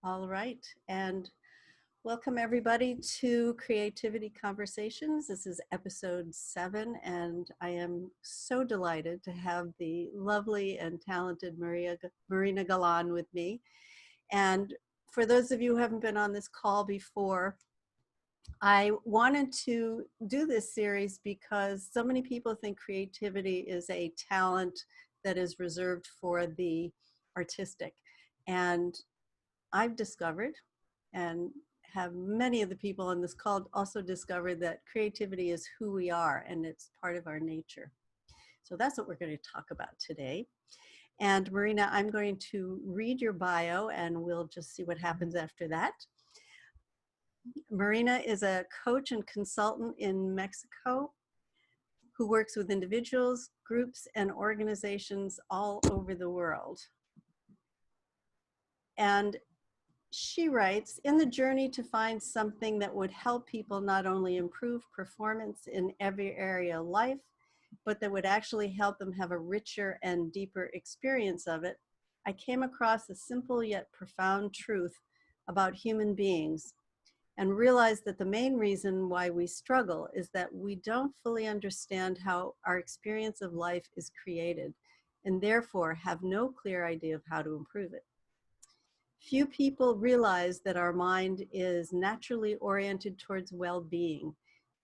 All right. And welcome everybody to Creativity Conversations. This is episode 7, and I am so delighted to have the lovely and talented Marina Galan with me. And for those of you who haven't been on this call before, I wanted to do this series because so many people think creativity is a talent that is reserved for the artistic. And I've discovered, and have many of the people on this call also discovered, that creativity is who we are and it's part of our nature. So that's what we're going to talk about today. And Marina, I'm going to read your bio and we'll just see what happens after that. Marina is a coach and consultant in Mexico who works with individuals, groups, and organizations all over the world. And she writes, in the journey to find something that would help people not only improve performance in every area of life, but that would actually help them have a richer and deeper experience of it, I came across a simple yet profound truth about human beings and realized that the main reason why we struggle is that we don't fully understand how our experience of life is created and therefore have no clear idea of how to improve it. Few people realize that our mind is naturally oriented towards well-being,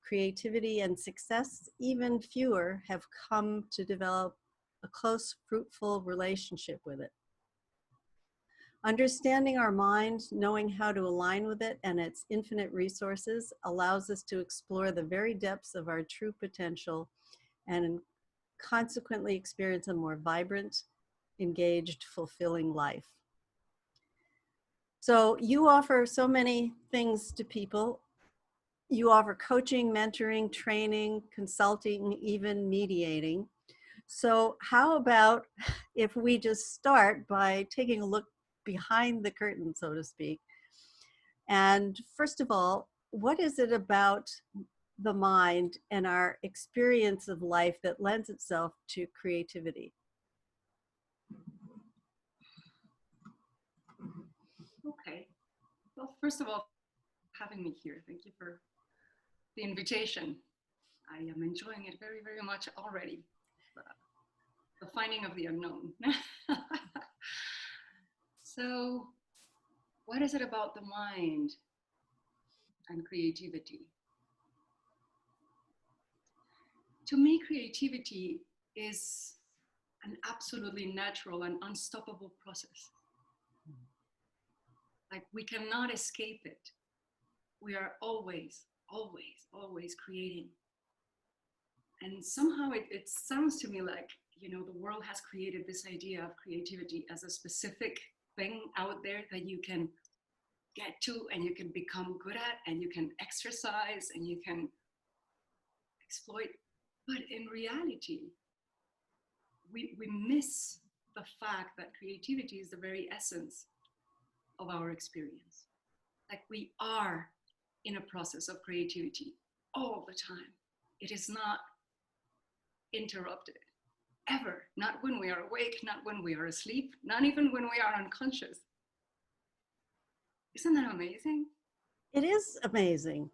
creativity, and success. Even fewer have come to develop a close, fruitful relationship with it. Understanding our mind, knowing how to align with it and its infinite resources, allows us to explore the very depths of our true potential and consequently experience a more vibrant, engaged, fulfilling life. So you offer so many things to people. You offer coaching, mentoring, training, consulting, even mediating. So how about if we just start by taking a look behind the curtain, so to speak? And first of all, what is it about the mind and our experience of life that lends itself to creativity? Okay. Well, first of all, having me here. Thank you for the invitation. I am enjoying it very, very much already. The finding of the unknown. So, what is it about the mind and creativity? To me, creativity is an absolutely natural and unstoppable process. Like, we cannot escape it. We are always, always, always creating. And somehow it sounds to me like, you know, the world has created this idea of creativity as a specific thing out there that you can get to and you can become good at and you can exercise and you can exploit. But in reality, we miss the fact that creativity is the very essence of our experience. Like, we are in a process of creativity all the time. It is not interrupted ever, not when we are awake, not when we are asleep, not even when we are unconscious. Isn't that amazing? It is amazing.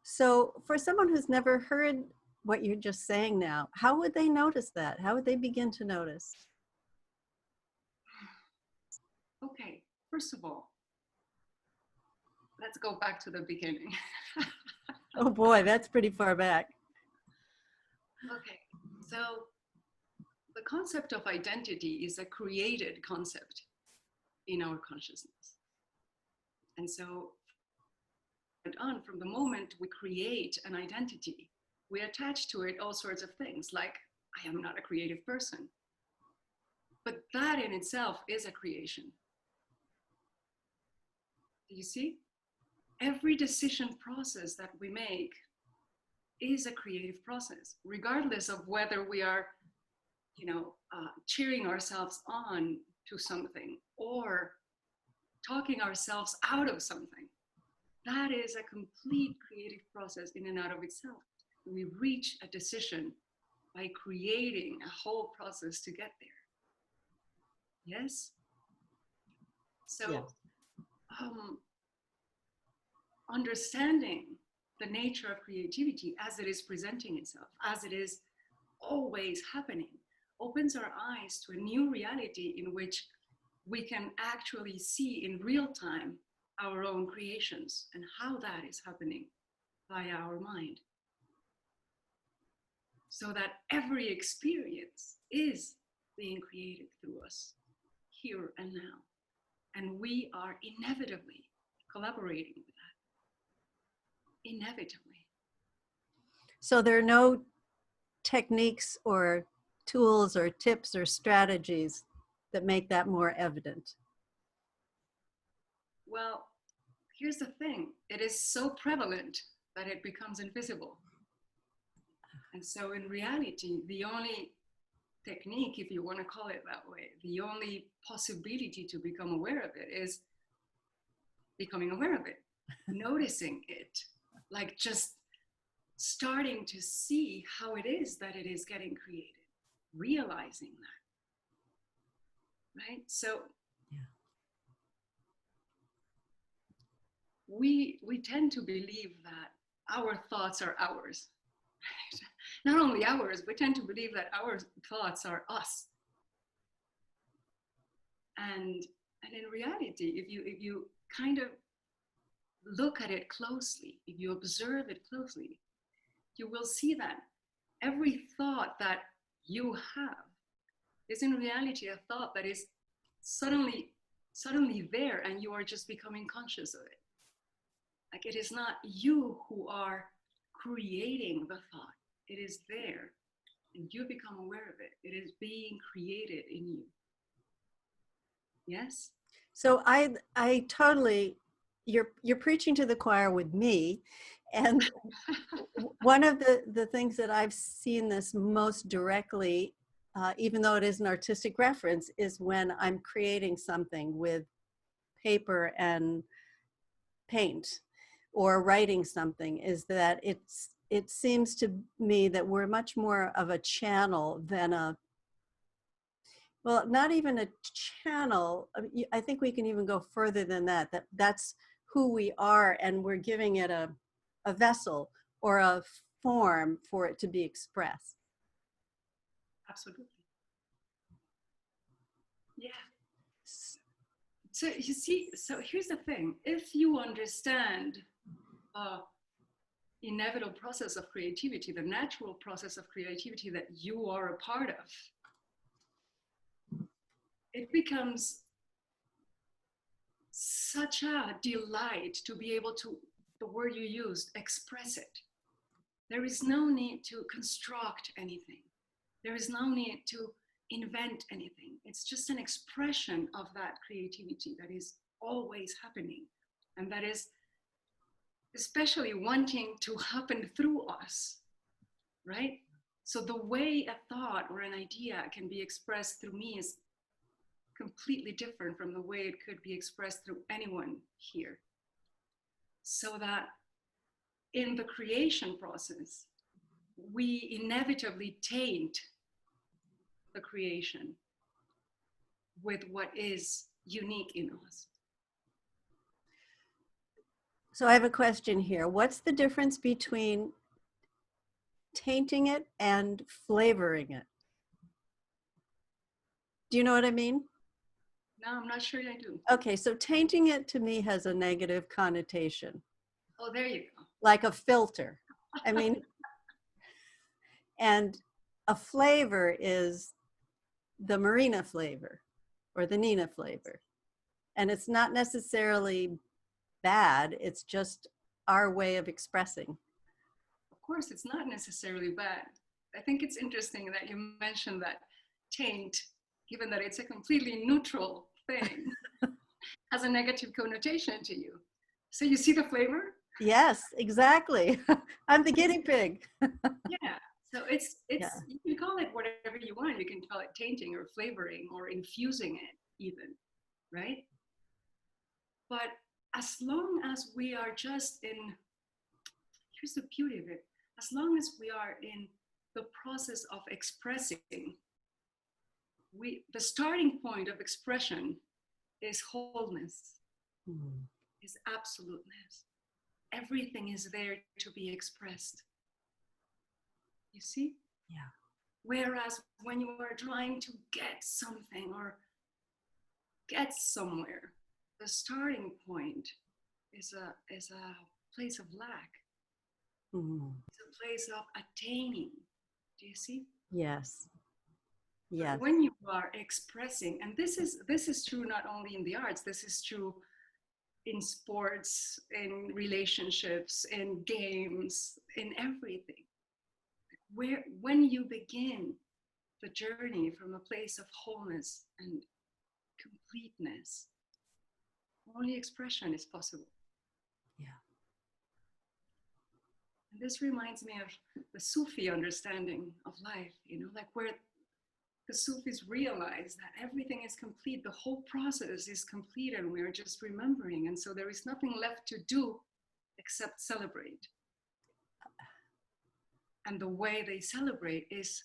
So for someone who's never heard what you're just saying now, how would they notice that? How would they begin to notice? Okay, first of all, let's go back to the beginning. Oh boy, that's pretty far back. Okay, so the concept of identity is a created concept in our consciousness. And so on from the moment we create an identity, we attach to it all sorts of things like, I am not a creative person. But that in itself is a creation. Do you see? Every decision process that we make is a creative process, regardless of whether we are, cheering ourselves on to something or talking ourselves out of something. That is a complete creative process in and out of itself. We reach a decision by creating a whole process to get there. Yes? So, Yes. um, understanding the nature of creativity as it is presenting itself, as it is always happening, opens our eyes to a new reality in which we can actually see in real time our own creations and how that is happening via our mind. So that every experience is being created through us here and now. And we are inevitably collaborating with that. Inevitably. So there are no techniques or tools or tips or strategies that make that more evident. Well, here's the thing. It is so prevalent that it becomes invisible. And so in reality, the only technique, if you want to call it that way, the only possibility to become aware of it is becoming aware of it, noticing it, like just starting to see how it is that it is getting created, realizing that, right? So yeah. we tend to believe that our thoughts are ours. Not only ours, we tend to believe that our thoughts are us. And in reality, if you kind of look at it closely, if you observe it closely, you will see that every thought that you have is in reality a thought that is suddenly there, and you are just becoming conscious of it. Like, it is not you who are creating the thought. It is there, and you become aware of it. It is being created in you. Yes? So I totally, you're preaching to the choir with me. And one of the things that I've seen this most directly, even though it is an artistic reference, is when I'm creating something with paper and paint or writing something, is that it seems to me that we're much more of a channel than a, well, not even a channel. I think we can even go further than that, that's who we are, and we're giving it a vessel or a form for it to be expressed. Absolutely. Yeah. So you see, so here's the thing. If you understand the inevitable process of creativity, the natural process of creativity that you are a part of, it becomes such a delight to be able to, the word you used, express it. There is no need to construct anything. There is no need to invent anything. It's just an expression of that creativity that is always happening, and that is especially wanting to happen through us, right? So the way a thought or an idea can be expressed through me is completely different from the way it could be expressed through anyone here. So that in the creation process, we inevitably taint the creation with what is unique in us. So I have a question here. What's the difference between tainting it and flavoring it? Do you know what I mean? No, I'm not sure I do. Okay, so tainting it to me has a negative connotation. Oh, there you go. Like a filter. I mean, and a flavor is the Marina flavor or the Nina flavor. And it's not necessarily bad, it's just our way of expressing. Of course, it's not necessarily bad. I think it's interesting that you mentioned that taint, given that it's a completely neutral thing, has a negative connotation to you. So you see the flavor? Yes, exactly. I'm the guinea pig. Yeah. So it's Yeah. you can call it whatever you want. You can call it tainting or flavoring or infusing it even, right? But as long as we are just in, here's the beauty of it, as long as we are in the process of expressing, the starting point of expression is wholeness. Mm. is absoluteness. Everything is there to be expressed. You see? Yeah. Whereas when you are trying to get something or get somewhere, the starting point is a place of lack. Mm. It's a place of attaining. Do you see? Yes. But Yes. when you are expressing, and this is true not only in the arts, this is true in sports, in relationships, in games, in everything. When you begin the journey from a place of wholeness and completeness, only expression is possible. Yeah. And this reminds me of the Sufi understanding of life, like where the Sufis realize that everything is complete, the whole process is complete, and we're just remembering. And so there is nothing left to do except celebrate. And the way they celebrate is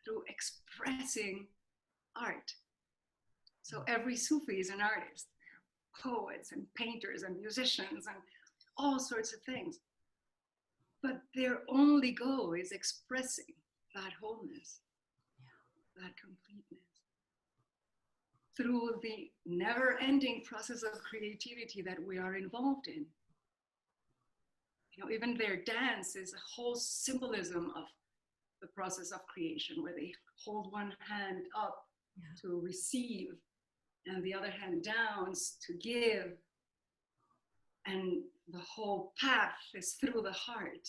through expressing art. So every Sufi is an artist, poets and painters and musicians and all sorts of things. But their only goal is expressing that wholeness, that completeness, through the never-ending process of creativity that we are involved in. Even their dance is a whole symbolism of the process of creation, where they hold one hand up to receive and the other hand down to give. And the whole path is through the heart.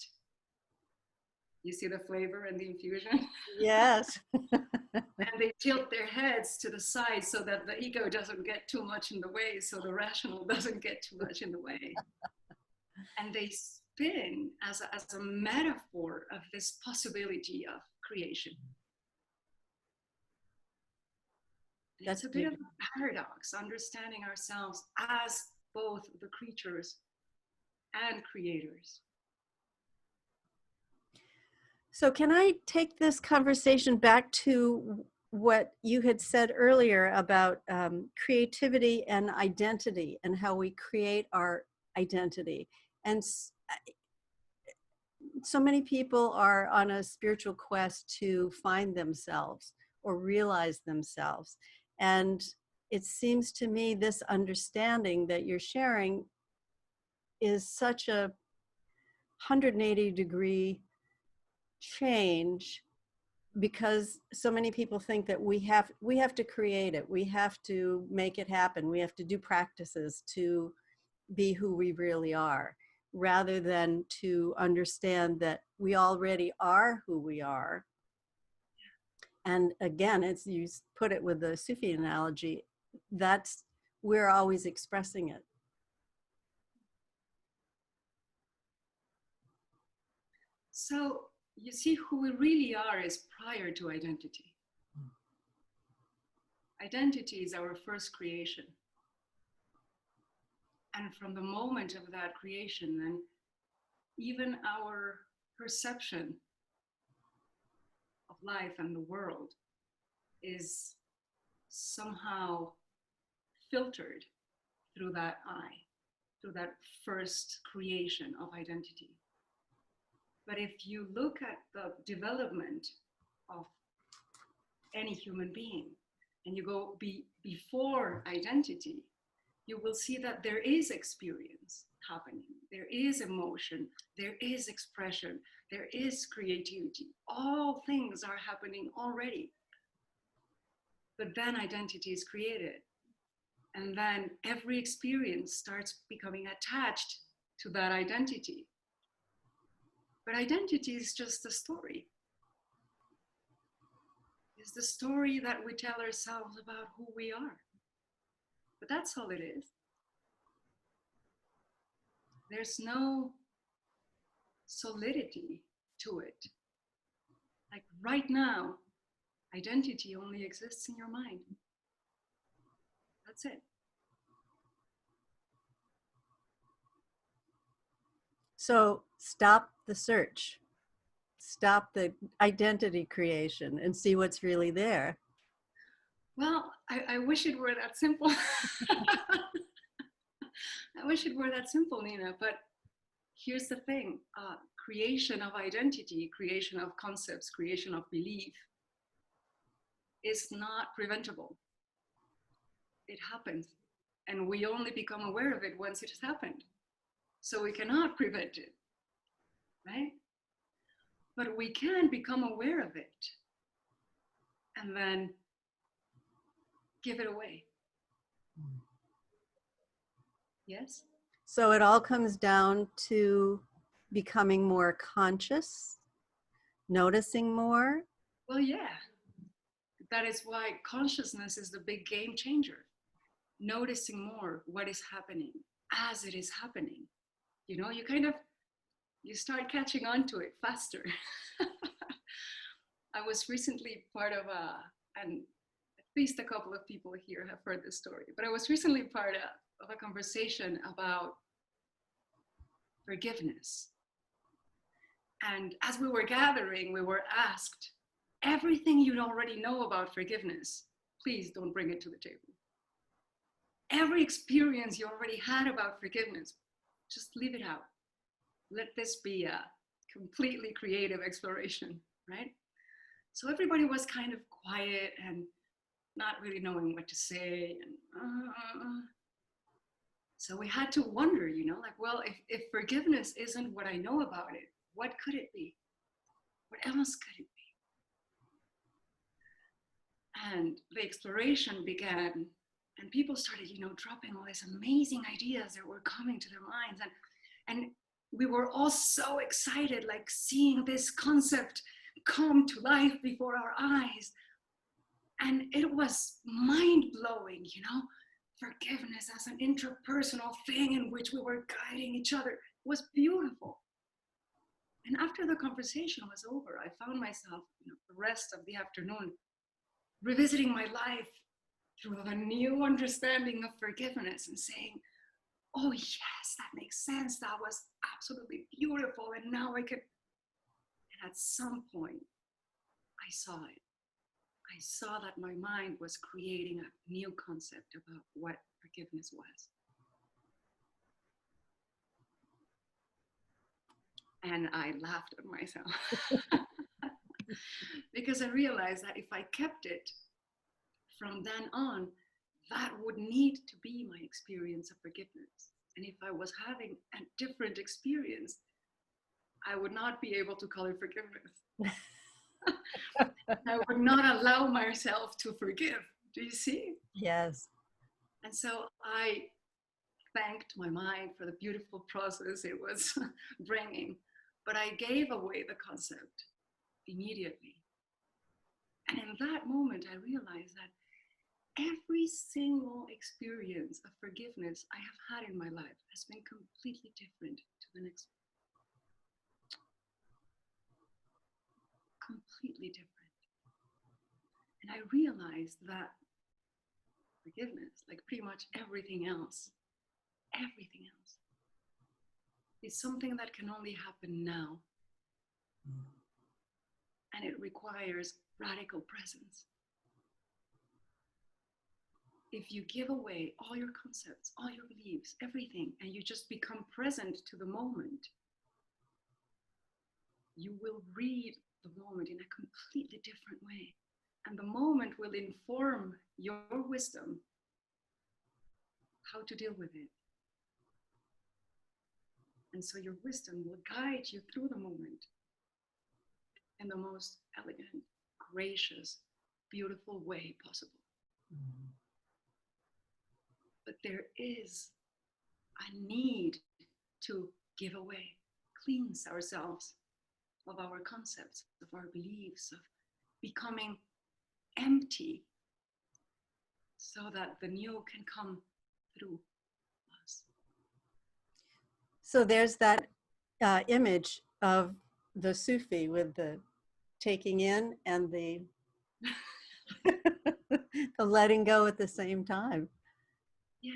You see the flavor and the infusion? Yes. And they tilt their heads to the side so that the ego doesn't get too much in the way, so the rational doesn't get too much in the way. And they spin as a metaphor of this possibility of creation. It's a bit of a paradox, understanding ourselves as both the creatures and creators. So can I take this conversation back to what you had said earlier about creativity and identity and how we create our identity? And so many people are on a spiritual quest to find themselves or realize themselves. And it seems to me this understanding that you're sharing is such a 180-degree change, because so many people think that we have to create it, we have to make it happen, we have to do practices to be who we really are, rather than to understand that we already are who we are. And again, it's, you put it with the Sufi analogy, that's, we're always expressing it. So you see, who we really are is prior to identity. Identity is our first creation. And from the moment of that creation, then even our perception of life and the world is somehow filtered through that eye, through that first creation of identity. But if you look at the development of any human being and you go before identity, you will see that there is experience happening, there is emotion, there is expression, there is creativity. All things are happening already. But then identity is created. And then every experience starts becoming attached to that identity. But identity is just a story. It's the story that we tell ourselves about who we are. But that's all it is. There's no solidity to it. Like right now, identity only exists in your mind. That's it. So stop the search, stop the identity creation, and see what's really there. Well, I wish it were that simple. I wish it were that simple, Nina, but here's the thing. Creation of identity, creation of concepts, creation of belief is not preventable. It happens. And we only become aware of it once it has happened. So we cannot prevent it, right? But we can become aware of it and then give it away. Yes? So it all comes down to becoming more conscious, noticing more. Well, yeah. That is why consciousness is the big game changer. Noticing more what is happening as it is happening. You know, you start catching on to it faster. I was recently part of and at least a couple of people here have heard this story, but I was recently part of a conversation about forgiveness. And as we were gathering, we were asked, everything you already know about forgiveness, please don't bring it to the table. Every experience you already had about forgiveness, just leave it out. Let this be a completely creative exploration, right? So everybody was kind of quiet and not really knowing what to say. And so we had to wonder, you know, like, well, if forgiveness isn't what I know about it, what could it be? What else could it be? And the exploration began, and people started, you know, dropping all these amazing ideas that were coming to their minds. And we were all so excited, like seeing this concept come to life before our eyes. And it was mind-blowing, you know, forgiveness as an interpersonal thing in which we were guiding each other. It was beautiful. And after the conversation was over, I found myself, you know, the rest of the afternoon revisiting my life through a new understanding of forgiveness and saying, oh yes, that makes sense. That was absolutely beautiful. And now I could, and at some point, I saw it. I saw that my mind was creating a new concept about what forgiveness was. And I laughed at myself because I realized that if I kept it from then on, that would need to be my experience of forgiveness. And if I was having a different experience, I would not be able to call it forgiveness. I would not allow myself to forgive. Do you see? Yes. And so I thanked my mind for the beautiful process it was bringing, but I gave away the concept immediately. And in that moment, I realized that every single experience of forgiveness I have had in my life has been completely different to the next one. Completely different. And I realized that forgiveness, like pretty much everything else, is something that can only happen now. And it requires radical presence. If you give away all your concepts, all your beliefs, everything, and you just become present to the moment, you will read the moment in a completely different way. And the moment will inform your wisdom how to deal with it. And so your wisdom will guide you through the moment in the most elegant, gracious, beautiful way possible. Mm-hmm. But there is a need to give away, cleanse ourselves of our concepts, of our beliefs, of becoming empty so that the new can come through us. So there's that image of the Sufi with the taking in and the the letting go at the same time. Yeah.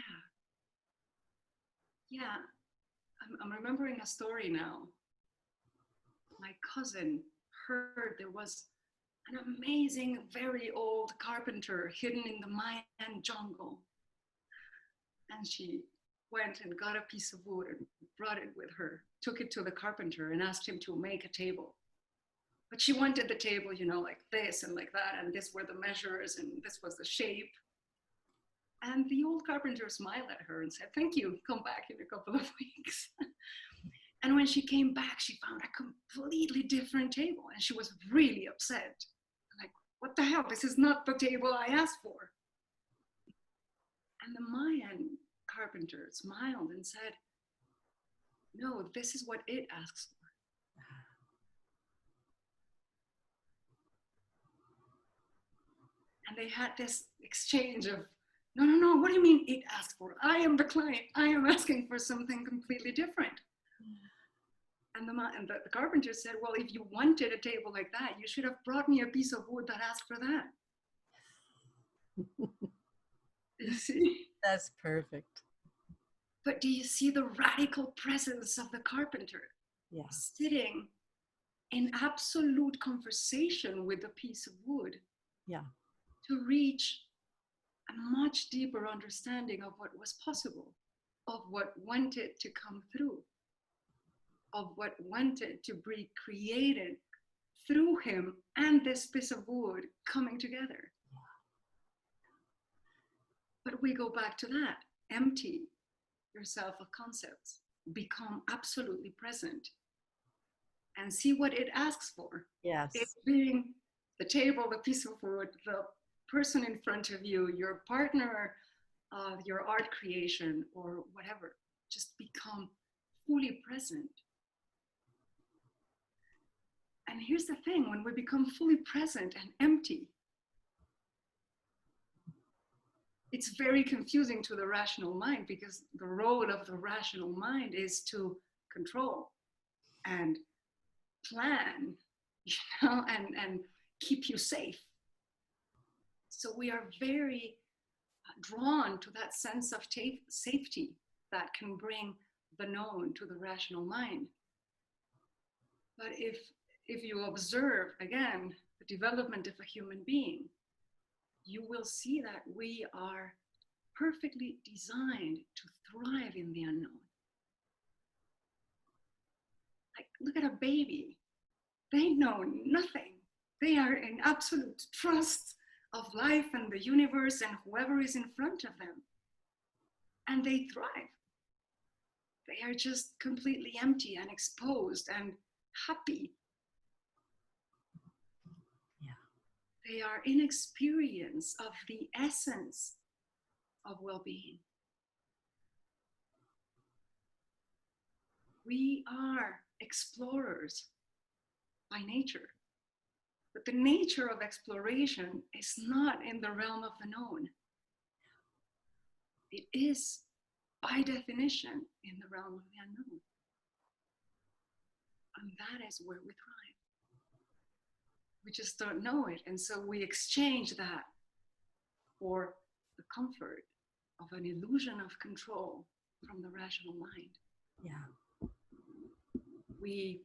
Yeah. I'm remembering a story now. My cousin heard there was an amazing, very old carpenter hidden in the Mayan jungle. And she went and got a piece of wood and brought it with her, took it to the carpenter and asked him to make a table. But she wanted the table, like this and like that, and this were the measures and this was the shape. And the old carpenter smiled at her and said, "Thank you, come back in a couple of weeks." And when she came back, she found a completely different table, and she was really upset. Like, what the hell? This is not the table I asked for. And the Mayan carpenter smiled and said, "No, this is what it asks for." And they had this exchange of, no, what do you mean it asks for? I am the client. I am asking for something completely different. And the carpenter said, "Well, if you wanted a table like that, you should have brought me a piece of wood that asked for that." You see? That's perfect. But do you see the radical presence of the carpenter? Yeah. Sitting in absolute conversation with the piece of wood. Yeah. To reach a much deeper understanding of what was possible, of what wanted to come through, of what wanted to be created through him and this piece of wood coming together. But we go back to that. Empty yourself of concepts. Become absolutely present. And see what it asks for. Yes. It being the table, the piece of wood, the person in front of you, your partner, your art creation, or whatever. Just become fully present. And here's the thing, when we become fully present and empty, it's very confusing to the rational mind, because the role of the rational mind is to control and plan, and keep you safe. So we are very drawn to that sense of safety that can bring the known to the rational mind. But if you observe, again, the development of a human being, you will see that we are perfectly designed to thrive in the unknown. Like, look at a baby. They know nothing. They are in absolute trust of life and the universe and whoever is in front of them. And they thrive. They are just completely empty and exposed and happy. Yeah. They are in experience of the essence of well-being. We are explorers by nature. But the nature of exploration is not in the realm of the known. It is, by definition, in the realm of the unknown. And that is where we thrive. We just don't know it. And so we exchange that for the comfort of an illusion of control from the rational mind. Yeah. We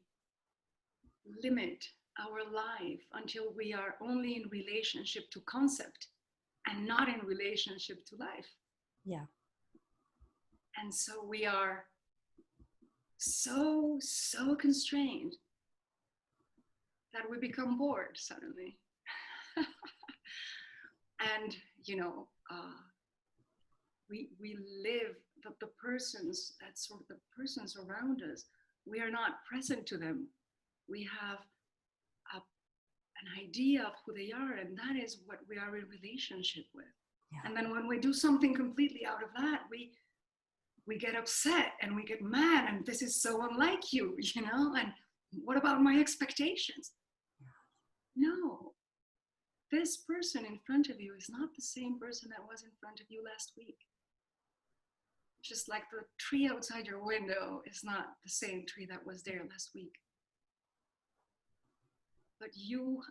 limit our life until we are only in relationship to concept and not in relationship to life. Yeah. And so we are so constrained that we become bored suddenly. And, we live, the persons, that's sort of the persons around us, we are not present to them. We have an idea of who they are, and that is what we are in relationship with. Yeah. And then when we do something completely out of that, we get upset and we get mad, and this is so unlike you, and what about my expectations? Yeah. No, this person in front of you is not the same person that was in front of you last week. Just like the tree outside your window is not the same tree that was there last week. But you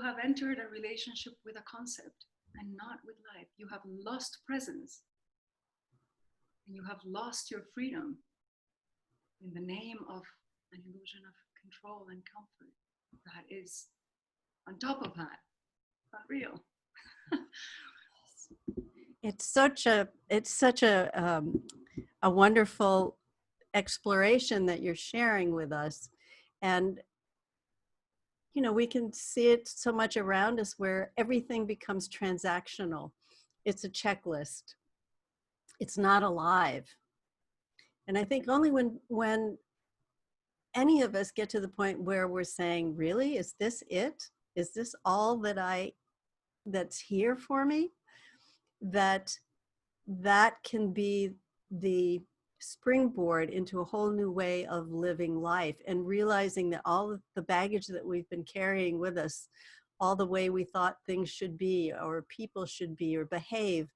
have entered a relationship with a concept and not with life. You have lost presence. And you have lost your freedom in the name of an illusion of control and comfort that is on top of that, not real. It's such a a wonderful exploration that you're sharing with us. And, you know, we can see it so much around us where everything becomes transactional. It's a checklist. It's not alive. And I think only when any of us get to the point where we're saying, really, is this it? Is this all that's here for me? That can be the springboard into a whole new way of living life, and realizing that all of the baggage that we've been carrying with us, all the way we thought things should be or people should be or behave,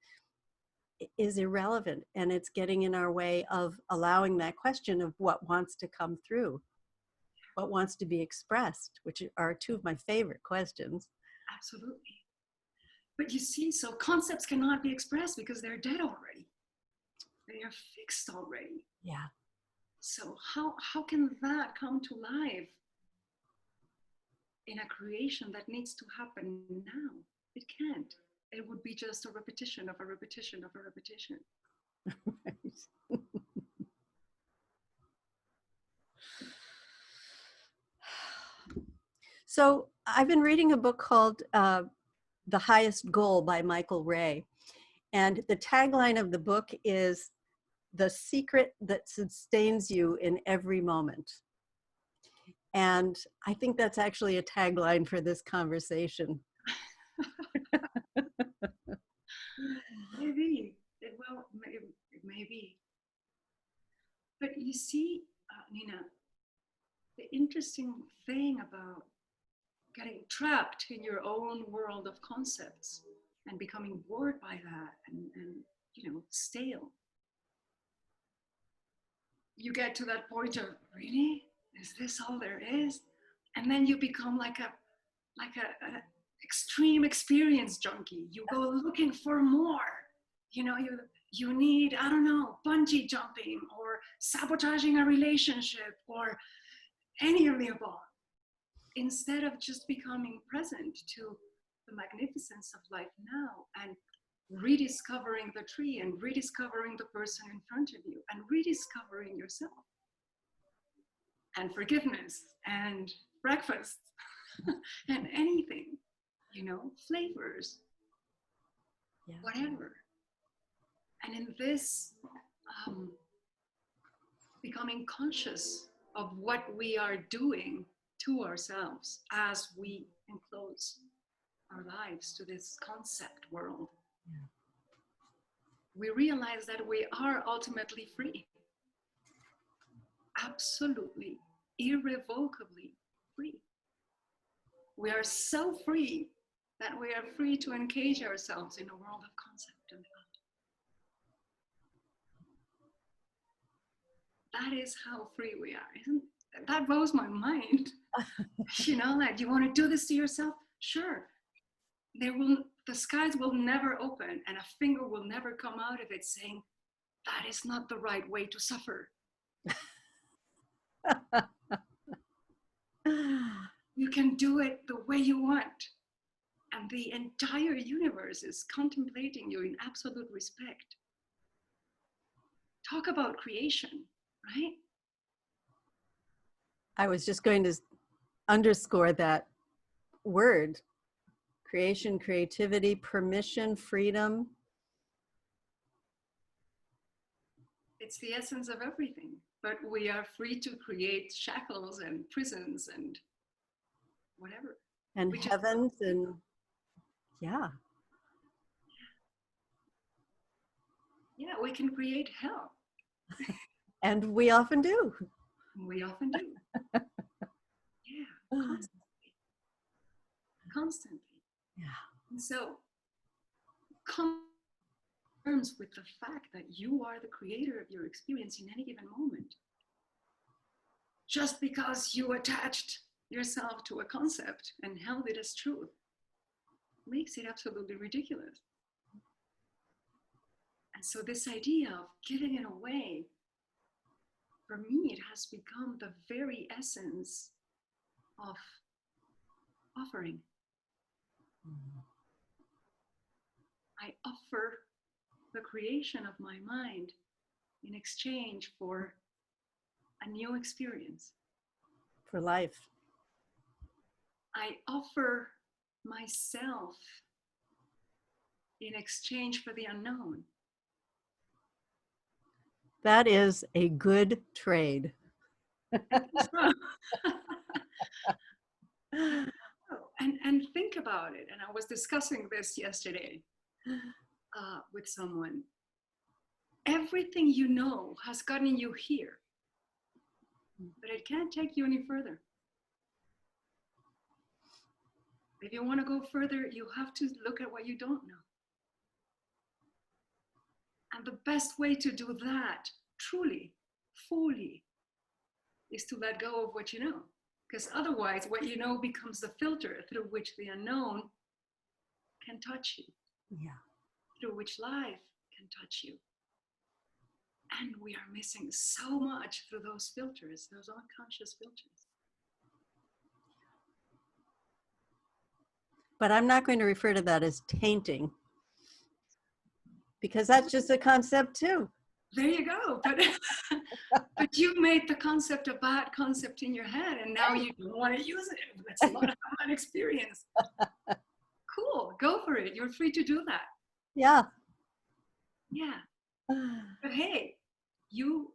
is irrelevant, and it's getting in our way of allowing that question of what wants to come through, what wants to be expressed, which are two of my favorite questions. Absolutely. But you see, so concepts cannot be expressed because they're dead already. They are fixed already. Yeah. So how can that come to life in a creation that needs to happen now? It can't. It would be just a repetition of a repetition of a repetition. Right. So I've been reading a book called The Highest Goal by Michael Ray. And the tagline of the book is "The secret that sustains you in every moment." And I think that's actually a tagline for this conversation. Maybe. It may be. But you see, Nina, the interesting thing about getting trapped in your own world of concepts and becoming bored by that and stale. You get to that point of, really? Is this all there is? And then you become like a extreme experience junkie. You go looking for more. You need, I don't know, bungee jumping or sabotaging a relationship or any of the above, instead of just becoming present to the magnificence of life now and rediscovering the tree and rediscovering the person in front of you and rediscovering yourself and forgiveness and breakfast and anything, flavors, Yeah. whatever. And in this becoming conscious of what we are doing to ourselves as we enclose our lives to this concept world, Yeah. we realize that we are ultimately free. Absolutely, irrevocably free. We are so free that we are free to engage ourselves in a world of concept and thought. That is how free we are, isn't it? That blows my mind. Like, you want to do this to yourself? Sure. The skies will never open and a finger will never come out of it saying, that is not the right way to suffer. You can do it the way you want. And the entire universe is contemplating you in absolute respect. Talk about creation, right? I was just going to underscore that word: creation, creativity, permission, freedom. It's the essence of everything. But we are free to create shackles and prisons and whatever. And heavens and yeah. Yeah, we can create hell. And we often do. We often do. Yeah, constantly. Yeah. And so come to terms with the fact that you are the creator of your experience in any given moment. Just because you attached yourself to a concept and held it as truth makes it absolutely ridiculous. And so this idea of giving it away, for me, it has become the very essence of offering. I offer the creation of my mind in exchange for a new experience. For life. I offer myself in exchange for the unknown. That is a good trade. And think about it. And I was discussing this yesterday with someone. Everything you know has gotten you here, but it can't take you any further. If you want to go further, you have to look at what you don't know. And the best way to do that, truly, fully, is to let go of what you know. Because otherwise, what you know becomes the filter through which the unknown can touch you. Yeah. Through which life can touch you. And we are missing so much through those filters, those unconscious filters. But I'm not going to refer to that as tainting, because that's just a concept too. There you go. But you made the concept a bad concept in your head, and now you don't want to use it. That's not a bad experience. Cool, go for it. You're free to do that. Yeah. Yeah. But hey, you,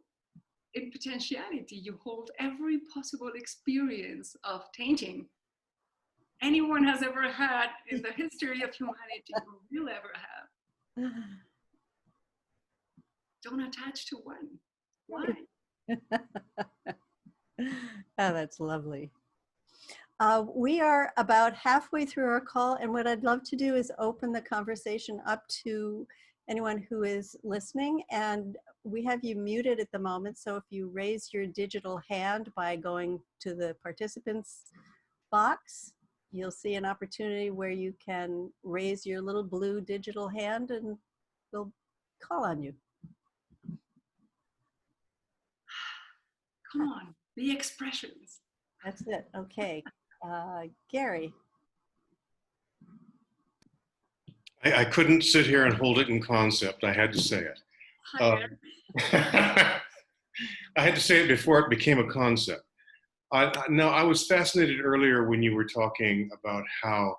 in potentiality, you hold every possible experience of tainting anyone has ever had in the history of humanity or will ever have. Don't attach to one. Why? Oh, that's lovely. We are about halfway through our call, and what I'd love to do is open the conversation up to anyone who is listening. And we have you muted at the moment, so if you raise your digital hand by going to the participants box, you'll see an opportunity where you can raise your little blue digital hand and we'll call on you. Come on, the expressions. That's it. Okay. Gary. I couldn't sit here and hold it in concept. I had to say it. I had to say it before it became a concept. No, I was fascinated earlier when you were talking about how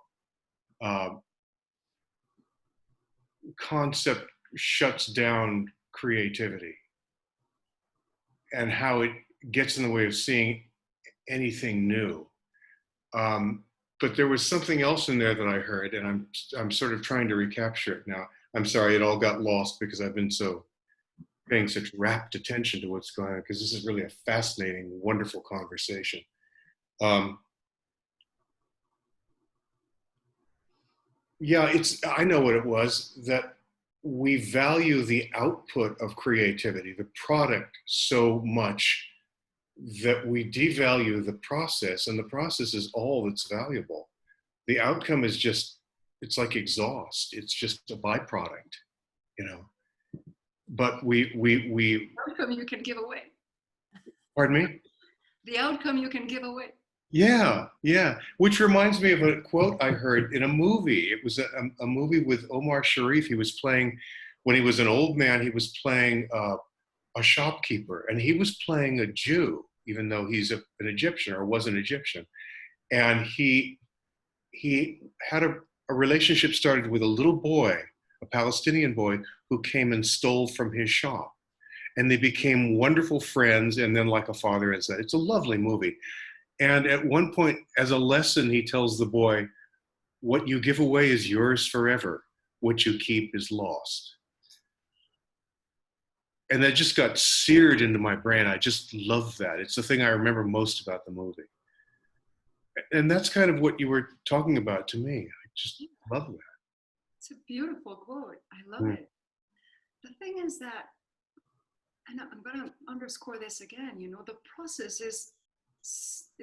concept shuts down creativity and how it gets in the way of seeing anything new. But there was something else in there that I heard, and I'm sort of trying to recapture it now. I'm sorry, it all got lost because I've been so paying such rapt attention to what's going on, because this is really a fascinating, wonderful conversation. Yeah, I know what it was, that we value the output of creativity, the product, so much that we devalue the process, and the process is all that's valuable. The outcome is just, it's like exhaust. It's just a byproduct, you know. But we The outcome you can give away. Pardon me? The outcome you can give away. Yeah, yeah. Which reminds me of a quote I heard in a movie. It was a movie with Omar Sharif. He was playing, when he was an old man, he was playing a shopkeeper, and he was playing a Jew, even though he's an Egyptian or was an Egyptian. And he had a relationship started with a little boy, a Palestinian boy, who came and stole from his shop. And they became wonderful friends, and then like a father and son. It's a lovely movie. And at one point, as a lesson, he tells the boy, what you give away is yours forever. What you keep is lost. And that just got seared into my brain. I just love that. It's the thing I remember most about the movie. And that's kind of what you were talking about to me. I just love that. It's a beautiful quote. I love it. The thing is that, and I'm going to underscore this again, you know, the process is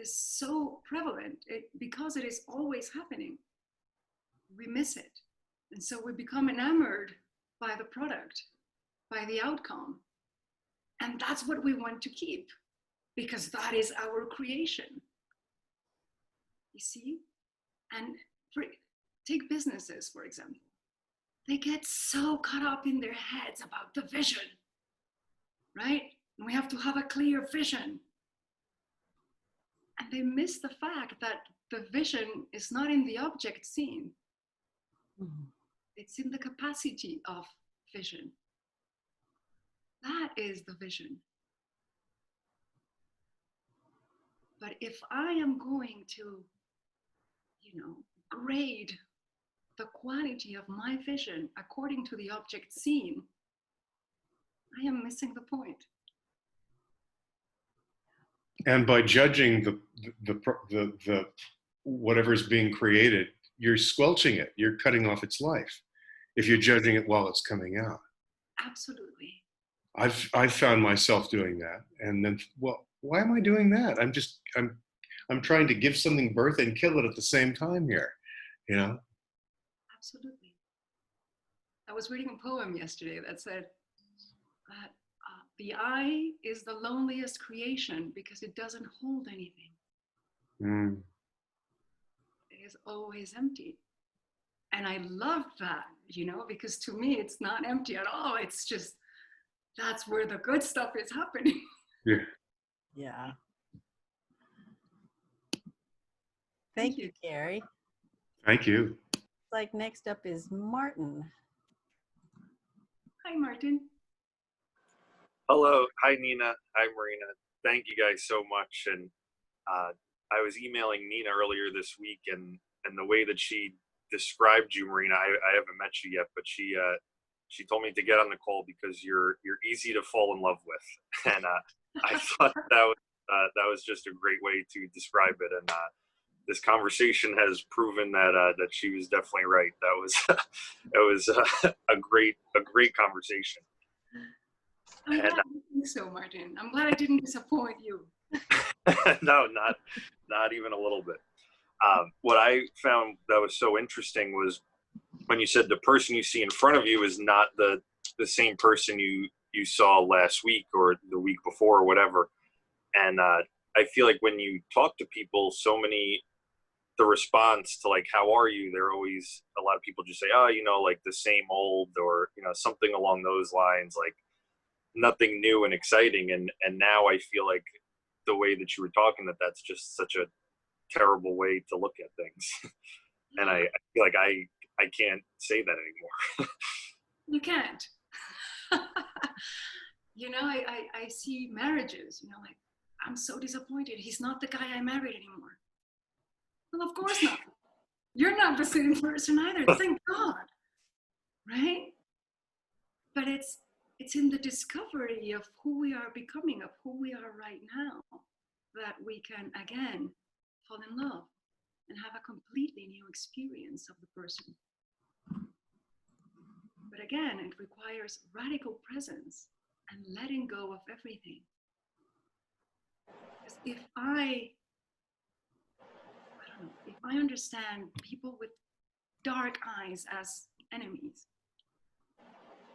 so prevalent because it is always happening. We miss it. And so we become enamored by the product, by the outcome. And that's what we want to keep, because that is our creation. You see? And take businesses, for example. They get so caught up in their heads about the vision. right? And we have to have a clear vision. And they miss the fact that the vision is not in the object seen. It's in the capacity of vision. That is the vision. But if I am going to, grade the quality of my vision according to the object seen, I am missing the point. And by judging the whatever's being created, you're squelching it. You're cutting off its life. If you're judging it while it's coming out. Absolutely. I've found myself doing that, and then, well, why am I doing that? I'm trying to give something birth and kill it at the same time here, you know? Absolutely. I was reading a poem yesterday that said that the eye is the loneliest creation because it doesn't hold anything. It is always empty. And I love that, because to me, it's not empty at all. It's just, that's where the good stuff is happening. Yeah. Yeah. Thank you, Carrie. Thank you. Like next up is Martin. Hi, Martin. Hello. Hi, Nina. Hi, Marina. Thank you guys so much. And I was emailing Nina earlier this week, and the way that she described you, Marina, I haven't met you yet, but she told me to get on the call because you're easy to fall in love with. And I thought that was just a great way to describe it. And this conversation has proven that she was definitely right. That was a great conversation. I'm glad you think so, Martin. I'm glad I didn't disappoint you. No, not even a little bit. What I found that was so interesting was when you said the person you see in front of you is not the same person you saw last week or the week before or whatever. And I feel like when you talk to people, the response to like, how are you? They're always, a lot of people just say, oh, like the same old, or, something along those lines, like nothing new and exciting. And now I feel like the way that you were talking, that's just such a terrible way to look at things. And I feel like I can't say that anymore. You can't. I see marriages, like, I'm so disappointed. He's not the guy I married anymore. Well, of course not. You're not the same person either. Thank God. Right? But it's in the discovery of who we are becoming, of who we are right now, that we can again fall in love and have a completely new experience of the person. But again, it requires radical presence and letting go of everything. Because if I understand people with dark eyes as enemies,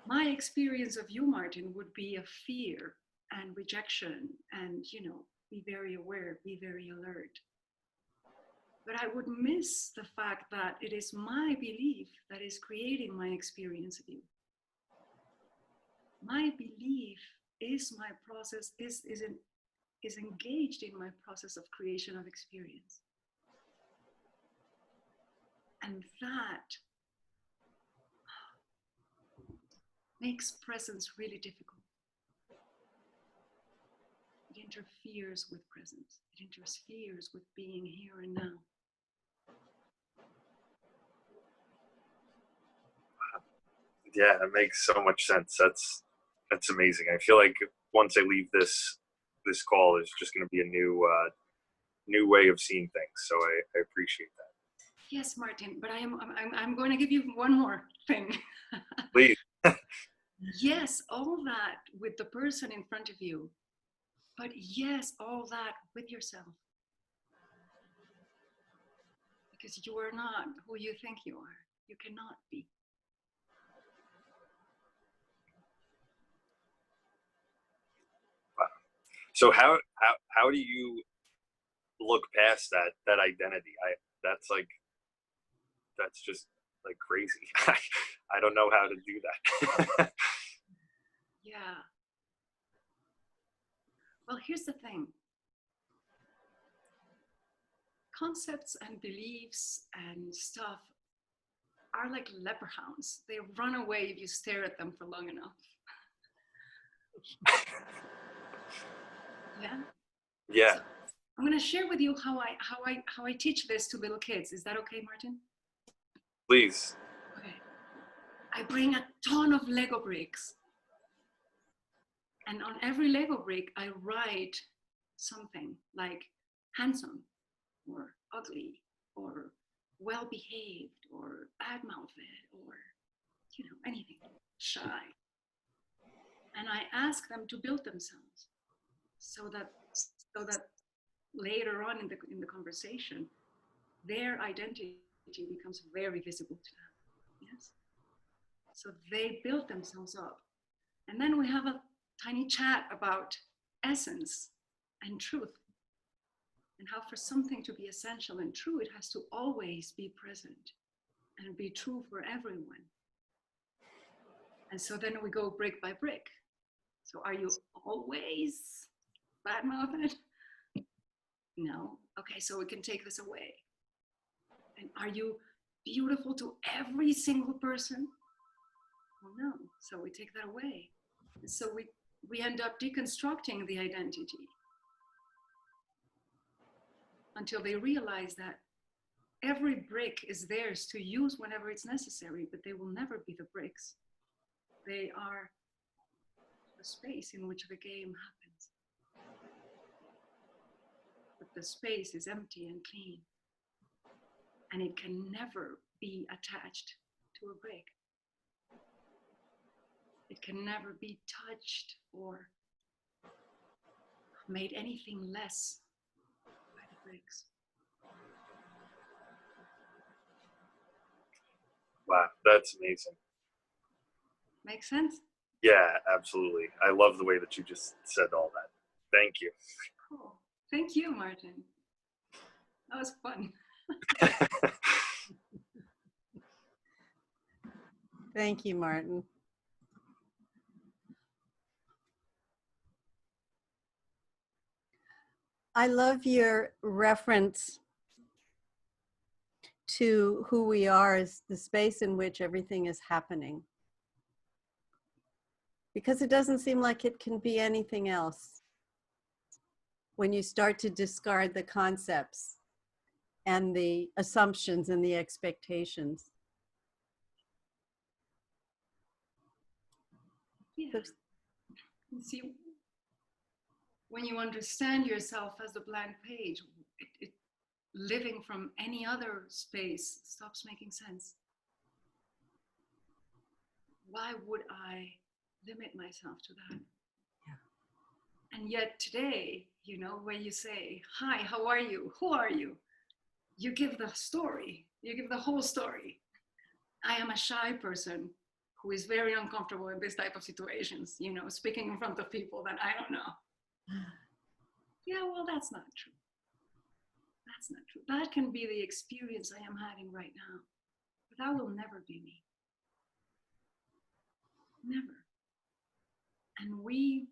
my experience of you, Martin, would be of fear and rejection and, be very aware, be very alert. But I would miss the fact that it is my belief that is creating my experience of you. My belief is my process, is engaged in my process of creation of experience. And that makes presence really difficult. It interferes with presence. It interferes with being here and now. Yeah, it makes so much sense. That's amazing. I feel like once I leave this call, is just going to be a new way of seeing things. So I appreciate that. Yes, Martin, but I'm going to give you one more thing. Please. Yes, all that with the person in front of you, but yes, all that with yourself. Because you are not who you think you are. You cannot be. Wow. So how do you look past that identity? That's just like crazy. I don't know how to do that. Yeah. Well, here's the thing. Concepts and beliefs and stuff are like leprechaun. They run away if you stare at them for long enough. Yeah. Yeah. So I'm going to share with you how I teach this to little kids. Is that okay, Martin? Please. Okay. I bring a ton of Lego bricks, and on every Lego brick I write something like handsome, or ugly, or well-behaved, or bad-mouthed, or anything, shy. And I ask them to build themselves, so that later on in the conversation, their identity becomes very visible to them. Yes. So they build themselves up, and then we have a tiny chat about essence and truth, and how for something to be essential and true, it has to always be present and be true for everyone. And so then we go brick by brick. So are you always bad-mouthed? No. Okay, so we can take this away. And are you beautiful to every single person? Well, no. So we take that away. And so we end up deconstructing the identity until they realize that every brick is theirs to use whenever it's necessary, but they will never be the bricks. They are the space in which the game happens. But the space is empty and clean, and it can never be attached to a brick. It can never be touched or made anything less by the bricks. Wow, that's amazing. Make sense? Yeah, absolutely. I love the way that you just said all that. Thank you. Cool. Thank you, Martin. That was fun. Thank you, Martin. I love your reference to who we are as the space in which everything is happening. Because it doesn't seem like it can be anything else when you start to discard the concepts and the assumptions and the expectations. Yeah. See, when you understand yourself as a blank page, living from any other space stops making sense. Why would I limit myself to that? Yeah. And yet today, when you say, hi, how are you? Who are you? You give the story. You give the whole story. I am a shy person who is very uncomfortable in this type of situations, speaking in front of people that I don't know. Yeah, well, that's not true. That's not true. That can be the experience I am having right now, but that will never be me. Never. And we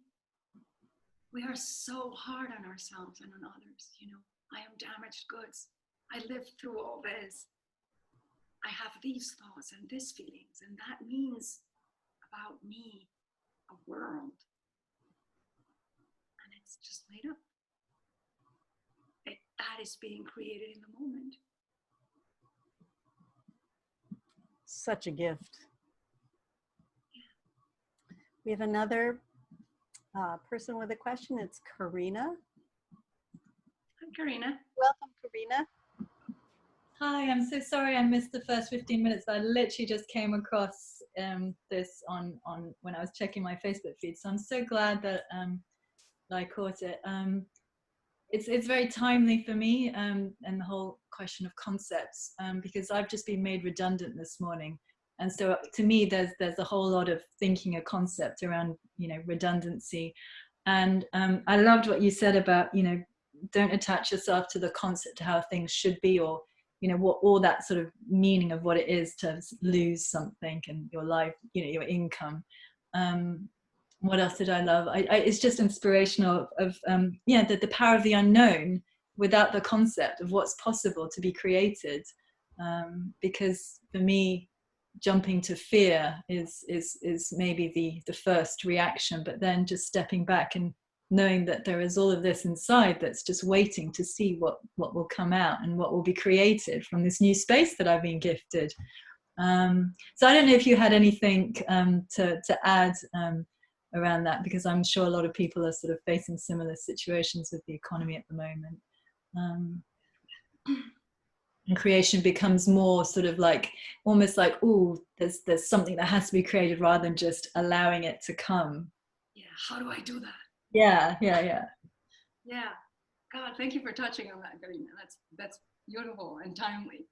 are so hard on ourselves and on others. I am damaged goods. I lived through all this. I have these thoughts and these feelings, and that means about me, a world. And it's just made up. That is being created in the moment. Such a gift. Yeah. We have another person with a question. It's Karina. Hi, Karina. Welcome, Karina. Hi, I'm so sorry I missed the first 15 minutes. I literally just came across this on when I was checking my Facebook feed. So I'm so glad that I caught it. It's very timely for me and the whole question of concepts because I've just been made redundant this morning. And so to me, there's a whole lot of thinking a concept around, redundancy. And I loved what you said about, don't attach yourself to the concept of how things should be, or what all that sort of meaning of what it is to lose something in your life, your income. what else did I love? It's just inspirational of yeah, the power of the unknown without the concept of what's possible to be created. Because for me, jumping to fear is maybe the first reaction, but then just stepping back and knowing that there is all of this inside that's just waiting to see what will come out and what will be created from this new space that I've been gifted. So I don't know if you had anything to add around that, because I'm sure a lot of people are sort of facing similar situations with the economy at the moment. And creation becomes more sort of like, almost like, oh, there's something that has to be created rather than just allowing it to come. Yeah, how do I do that? Yeah. Yeah, God, thank you for touching on that, Marina. That's beautiful and timely.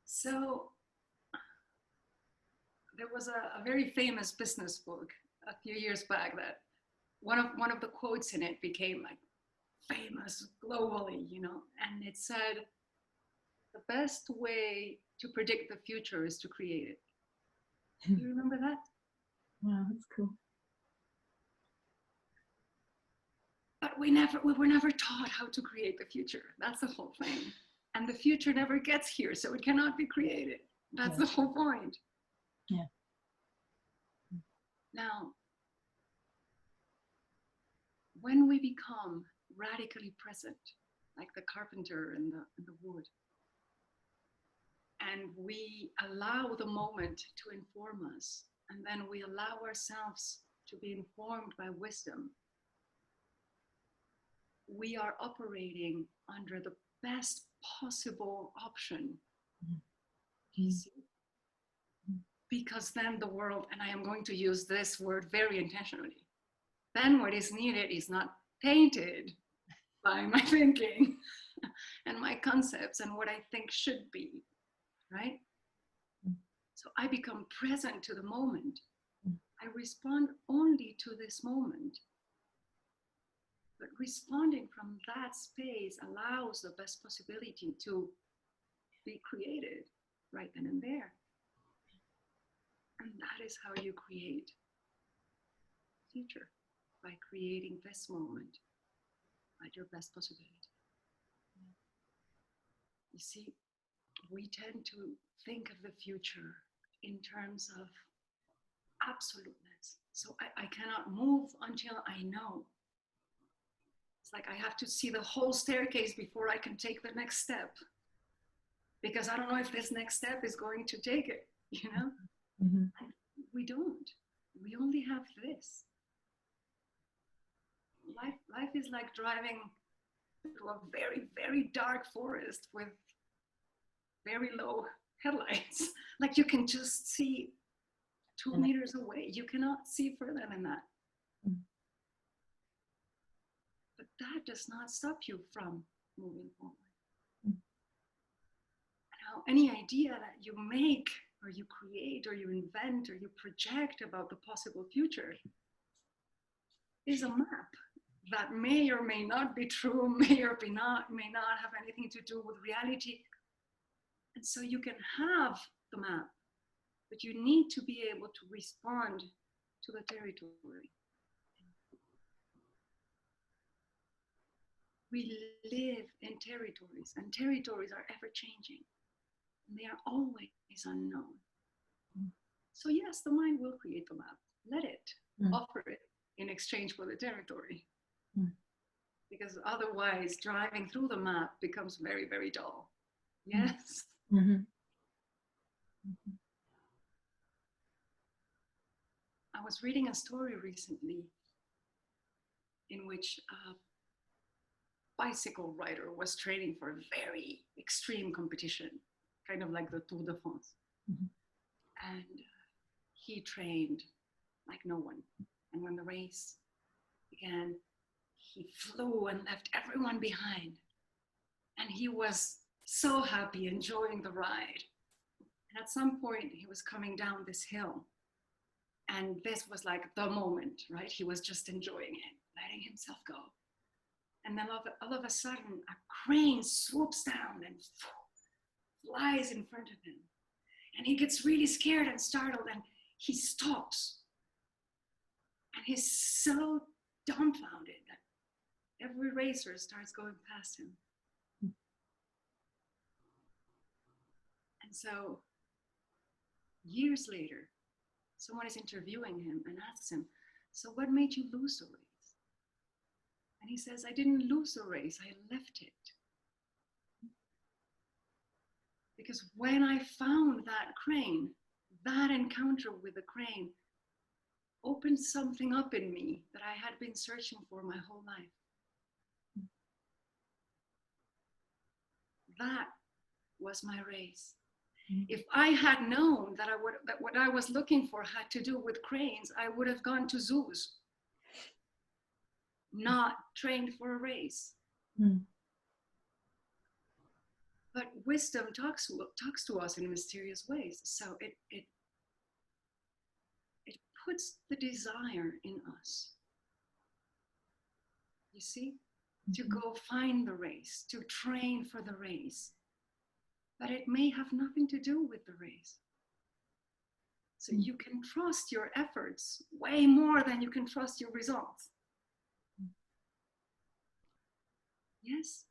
So there was a very famous business book a few years back that one of the quotes in it became like famous globally, you know, and it said, the best way to predict the future is to create it. Do you remember that? Wow, that's cool. But we were never taught how to create the future. That's the whole thing. And the future never gets here, so it cannot be created. That's the whole point. Yeah. Now, when we become radically present, like the carpenter in the wood, and we allow the moment to inform us, and then we allow ourselves to be informed by wisdom, we are operating under the best possible option. You see? Because then the world, and I am going to use this word very intentionally, then what is needed is not tainted by my thinking and my concepts and what I think should be, right? So I become present to the moment. I respond only to this moment. But responding from that space allows the best possibility to be created right then and there. And that is how you create future, by creating this moment at your best possibility. You see, we tend to think of the future in terms of absoluteness. So I cannot move until I know. It's like I have to see the whole staircase before I can take the next step, because I don't know if this next step is going to take it, you know? Mm-hmm. And we don't. We only have this. Life is like driving through a very, very dark forest with very low headlights. Like you can just see 2 meters away. You cannot see further than that. But that does not stop you from moving forward. Now, any idea that you make or you create or you invent or you project about the possible future is a map that may or may not be true, may not have anything to do with reality. And so you can have the map, but you need to be able to respond to the territory. We live in territories, and territories are ever changing, and they are always unknown. So yes, the mind will create the map. Let it offer it in exchange for the territory. Because otherwise, driving through the map becomes very, very dull. Yes. Mm-hmm. I was reading a story recently in which a bicycle rider was training for a very extreme competition, kind of like the Tour de France. And he trained like no one. And when the race began, he flew and left everyone behind. And he was so happy, enjoying the ride. And at some point, he was coming down this hill. And this was like the moment, right? He was just enjoying it, letting himself go. And then all of a sudden, a crane swoops down and flies in front of him. And he gets really scared and startled, and he stops. And he's so dumbfounded that every racer starts going past him. And so years later, someone is interviewing him and asks him, so what made you lose the race? And he says, I didn't lose the race, I left it. Because when I found that crane, that encounter with the crane opened something up in me that I had been searching for my whole life. That was my race. If I had known that what I was looking for had to do with cranes, I would have gone to zoos, not trained for a race. But wisdom talks to us in mysterious ways. So it puts the desire in us, you see, to go find the race, to train for the race. But it may have nothing to do with the race. So you can trust your efforts way more than you can trust your results. Yes?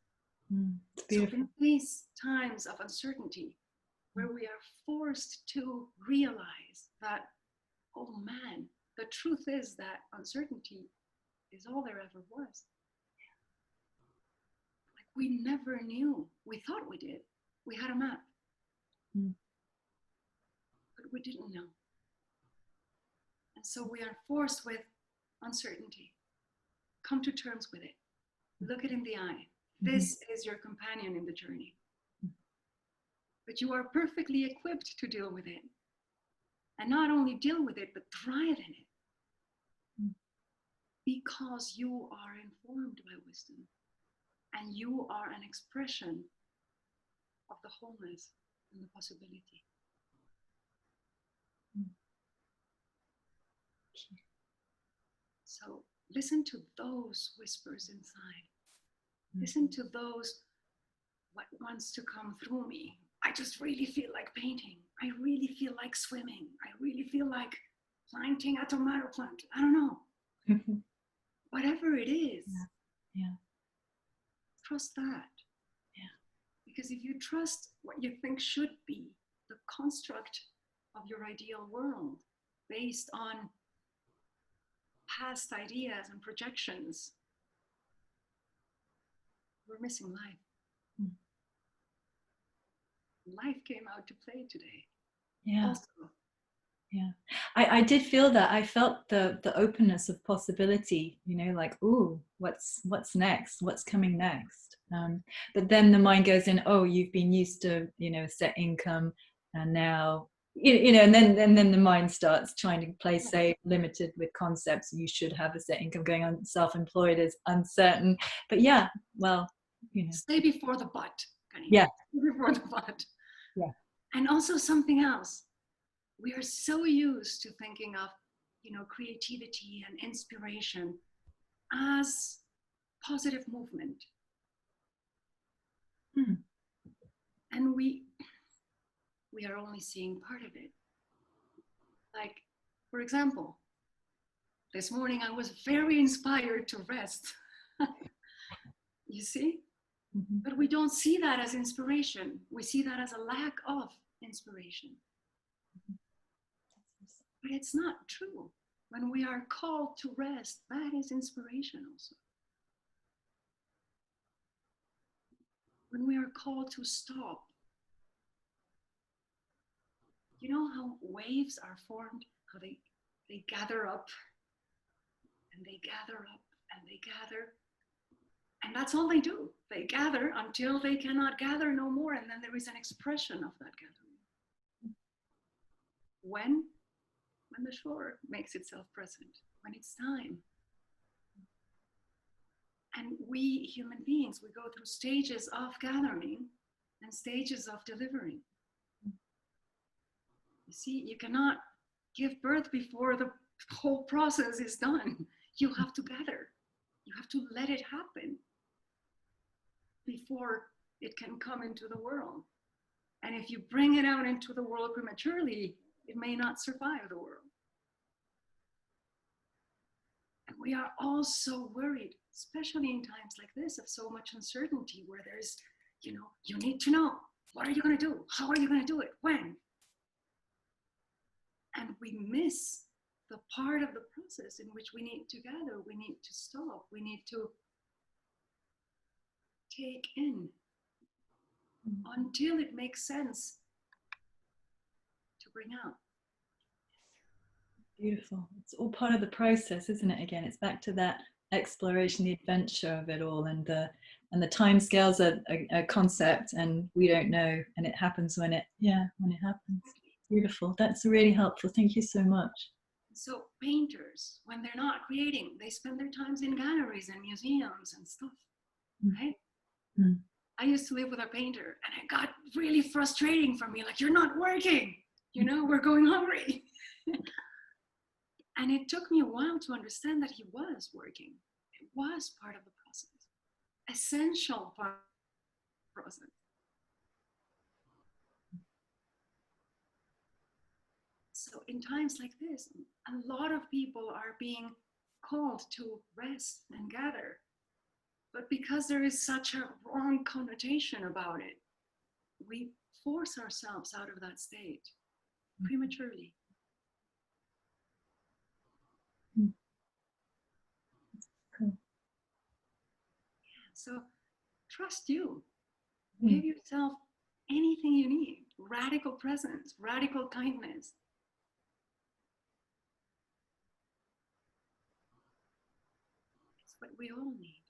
So in these times of uncertainty, where we are forced to realize that, oh man, the truth is that uncertainty is all there ever was. Like we never knew. We thought we did. We had a map. But we didn't know. And so we are forced with uncertainty. Come to terms with it. Look it in the eye. This is your companion in the journey. But you are perfectly equipped to deal with it. And not only deal with it, but thrive in it. Because you are informed by wisdom. And you are an expression of the wholeness and the possibility. So listen to those whispers inside. Listen to those, what wants to come through me. I just really feel like painting. I really feel like swimming. I really feel like planting a tomato plant. I don't know. Whatever it is, trust that. Because if you trust what you think should be the construct of your ideal world based on past ideas and projections, we're missing life. Life came out to play today. Also. I did feel that. I felt the openness of possibility, you know, like, ooh, what's next? What's coming next? But then the mind goes in, oh, you've been used to, you know, a set income, and now, you know, and then the mind starts trying to play safe, limited with concepts. You should have a set income. Going on self-employed is uncertain. But yeah, well, you know. Stay before the but. Yeah. Before the but. Yeah. And also something else. We are so used to thinking of, you know, creativity and inspiration as positive movement. And we are only seeing part of it. Like, for example, this morning I was very inspired to rest. You see? But we don't see that as inspiration. We see that as a lack of inspiration. But it's not true. When we are called to rest, that is inspiration also. When we are called to stop, you know how waves are formed, how they gather up and they gather up and they gather. And that's all they do. They gather until they cannot gather no more. And then there is an expression of that gathering. When the shore makes itself present, when it's time. And we human beings, we go through stages of gathering and stages of delivering. You see, you cannot give birth before the whole process is done. You have to gather. You have to let it happen before it can come into the world. And if you bring it out into the world prematurely, it may not survive the world. And we are all so worried, especially in times like this of so much uncertainty, where there's, you need to know, what are you going to do? How are you going to do it? When? And we miss the part of the process in which we need to gather, we need to stop, we need to take in until it makes sense to bring out. Beautiful. It's all part of the process, isn't it? Again, it's back to that exploration, the adventure of it all, and the timescales are a concept, and we don't know, and it happens when it happens. Beautiful. That's really helpful. Thank you so much. So painters, when they're not creating, they spend their times in galleries and museums and stuff, right? Mm. I used to live with a painter, and it got really frustrating for me. Like, you're not working, we're going hungry. And it took me a while to understand that he was working. It was part of the process, essential part of the process. So in times like this, a lot of people are being called to rest and gather. But because there is such a wrong connotation about it, we force ourselves out of that state prematurely. Cool. So trust you. Give yourself anything you need. Radical presence, radical kindness. It's what we all need.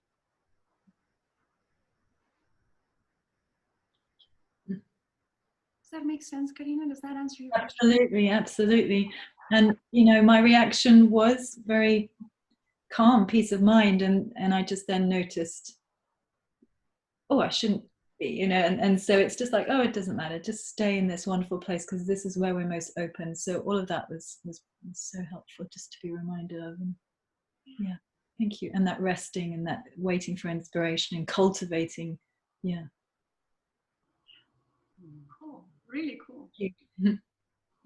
Does that make sense, Karina? Does that answer your question? Absolutely, absolutely. And my reaction was very calm, peace of mind, and I just then noticed, oh, I shouldn't be, and so it's just like, oh, it doesn't matter, just stay in this wonderful place, because this is where we're most open. So all of that was so helpful just to be reminded of. And yeah, thank you. And that resting and that waiting for inspiration and cultivating. Yeah. Cool, really cool.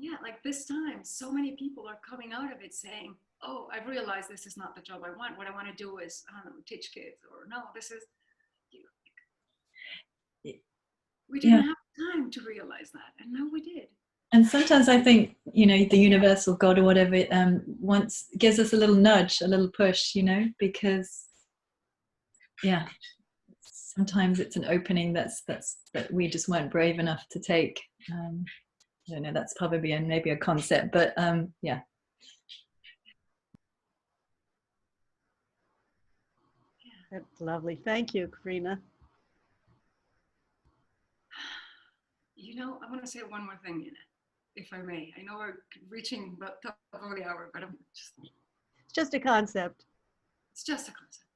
Yeah, like this time, so many people are coming out of it saying, oh, I've realized this is not the job I want. What I want to do is, I don't know, teach kids, or no, this is, we didn't have time to realize that, and now we did. And sometimes I think, the universal God or whatever gives us a little nudge, a little push, because sometimes it's an opening that we just weren't brave enough to take. I don't know, that's probably maybe a concept, but yeah. That's lovely. Thank you, Karina. I want to say one more thing, if I may. I know we're reaching about top of the hour, but It's just a concept. It's just a concept.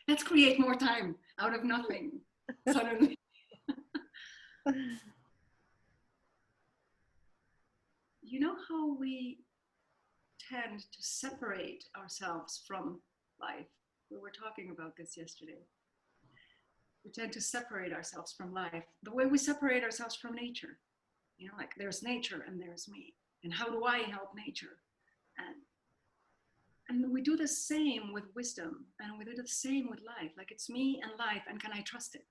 Let's create more time out of nothing, suddenly. You know how we tend to separate ourselves from life? We were talking about this yesterday. We tend to separate ourselves from life the way we separate ourselves from nature. Like there's nature and there's me. And how do I help nature? And we do the same with wisdom, and we do the same with life. Like it's me and life, and can I trust it?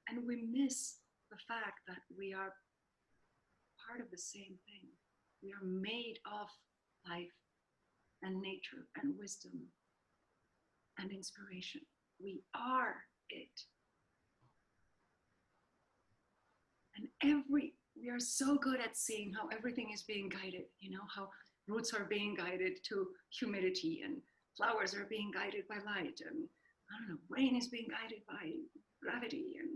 And we miss the fact that we are part of the same thing. We are made of life and nature and wisdom and inspiration. We are it. And we are so good at seeing how everything is being guided, how roots are being guided to humidity, and flowers are being guided by light, and I don't know, rain is being guided by gravity, and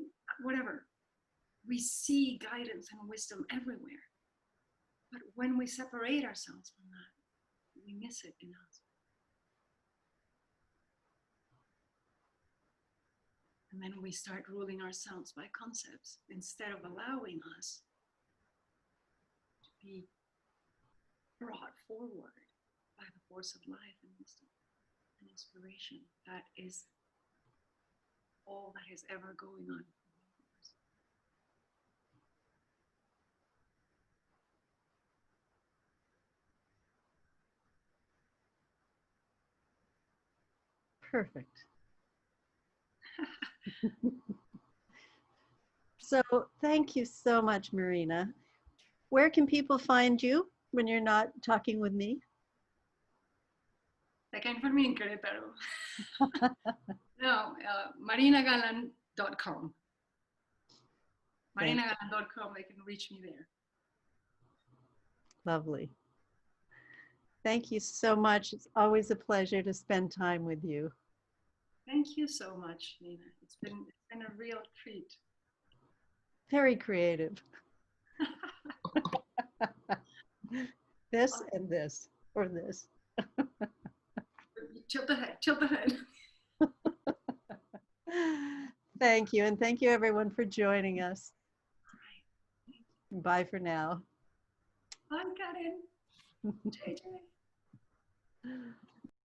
whatever. We see guidance and wisdom everywhere. But when we separate ourselves from that, we miss it in us. And then we start ruling ourselves by concepts instead of allowing us to be brought forward by the force of life and wisdom and inspiration. That is all that is ever going on. Perfect. So thank you so much, Marina. Where can people find you when you're not talking with me? They can find me in Queretaro. No, marinagalan.com. Marinagalan.com, they can reach me there. Lovely. Thank you so much. It's always a pleasure to spend time with you. Thank you so much, Nina. It's been a real treat. Very creative. This and this, or this. Tilt the head, tilt the head. Thank you, and thank you everyone for joining us. Bye for now. Bye, Karen. JJ.